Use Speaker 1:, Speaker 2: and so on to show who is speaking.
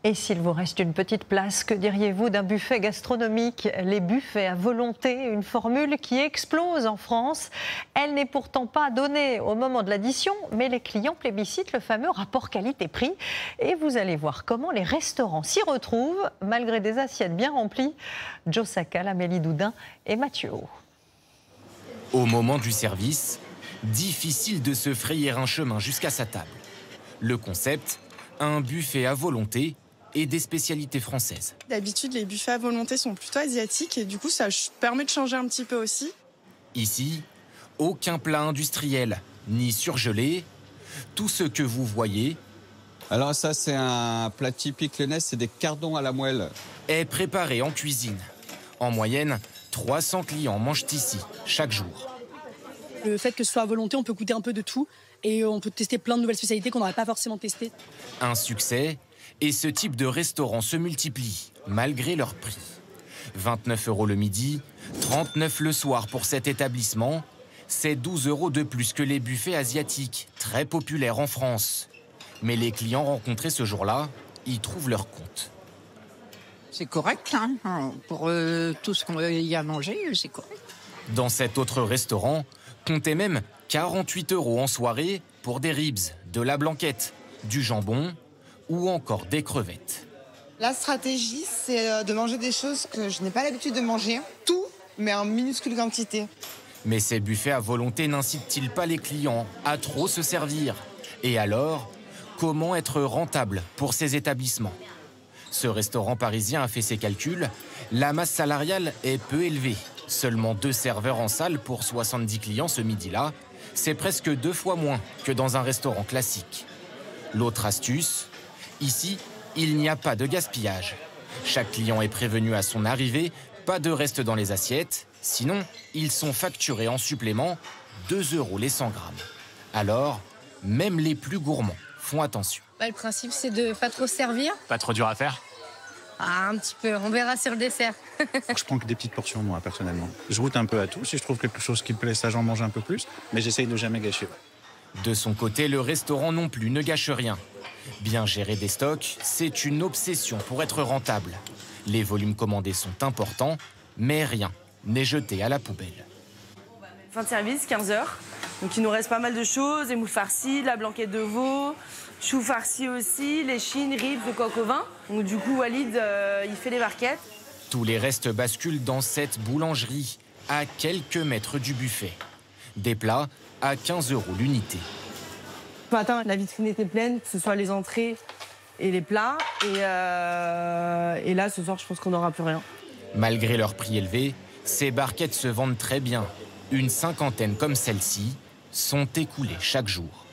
Speaker 1: Et s'il vous reste une petite place, que diriez-vous d'un buffet gastronomique? Les buffets à volonté, une formule qui explose en France. Elle n'est pourtant pas donnée au moment de l'addition, mais les clients plébiscitent le fameux rapport qualité-prix. Et vous allez voir comment les restaurants s'y retrouvent, malgré des assiettes bien remplies. Joe Sakal, Amélie Doudin et Mathieu Haut.
Speaker 2: Au moment du service, difficile de se frayer un chemin jusqu'à sa table. Le concept, un buffet à volonté et des spécialités françaises.
Speaker 3: D'habitude, les buffets à volonté sont plutôt asiatiques et du coup, ça permet de changer un petit peu aussi.
Speaker 2: Ici, aucun plat industriel, ni surgelé. Tout ce que vous voyez...
Speaker 4: Alors ça, c'est un plat typique lyonnais, c'est des cardons à la moelle.
Speaker 2: ...est préparé en cuisine. En moyenne, 300 clients mangent ici, chaque jour.
Speaker 5: Le fait que ce soit à volonté, on peut goûter un peu de tout et on peut tester plein de nouvelles spécialités qu'on n'aurait pas forcément testées.
Speaker 2: Un succès, et ce type de restaurant se multiplie, malgré leur prix. 29 € le midi, 39 € le soir pour cet établissement. C'est 12 € de plus que les buffets asiatiques, très populaires en France. Mais les clients rencontrés ce jour-là y trouvent leur compte.
Speaker 6: C'est correct, hein. Pour tout ce qu'on y a mangé, c'est correct.
Speaker 2: Dans cet autre restaurant, comptez même 48 € en soirée pour des ribs, de la blanquette, du jambon ou encore des crevettes.
Speaker 7: La stratégie, c'est de manger des choses que je n'ai pas l'habitude de manger. Tout, mais en minuscule quantité.
Speaker 2: Mais ces buffets à volonté n'incitent-ils pas les clients à trop se servir? Et alors, comment être rentable pour ces établissements? Ce restaurant parisien a fait ses calculs. La masse salariale est peu élevée. Seulement 2 serveurs en salle pour 70 clients ce midi-là. C'est presque 2 fois moins que dans un restaurant classique. L'autre astuce, ici, il n'y a pas de gaspillage. Chaque client est prévenu à son arrivée, pas de reste dans les assiettes. Sinon, ils sont facturés en supplément 2 € les 100 grammes. Alors, même les plus gourmands font attention.
Speaker 8: Le principe, c'est de pas trop servir.
Speaker 9: Pas trop dur à faire?
Speaker 8: Ah, un petit peu, on verra sur le dessert.
Speaker 10: Je prends que des petites portions, moi, personnellement. Je goûte un peu à tout. Si je trouve quelque chose qui me plaît, ça, j'en mange un peu plus. Mais j'essaye de jamais gâcher.
Speaker 2: De son côté, le restaurant non plus ne gâche rien. Bien gérer des stocks, c'est une obsession pour être rentable. Les volumes commandés sont importants, mais rien n'est jeté à la poubelle.
Speaker 11: Fin de service, 15 h. Donc il nous reste pas mal de choses, des moules farcies, de la blanquette de veau, choux farcis aussi, les chines, ribs de coq au vin. Donc du coup, Walid, il fait les barquettes.
Speaker 2: Tous les restes basculent dans cette boulangerie, à quelques mètres du buffet. Des plats à 15 € l'unité.
Speaker 11: Ce matin, la vitrine était pleine, que ce soit les entrées et les plats. Et là, ce soir, je pense qu'on n'aura plus rien.
Speaker 2: Malgré leur prix élevé, ces barquettes se vendent très bien. Une cinquantaine comme celle-ci sont écoulées chaque jour.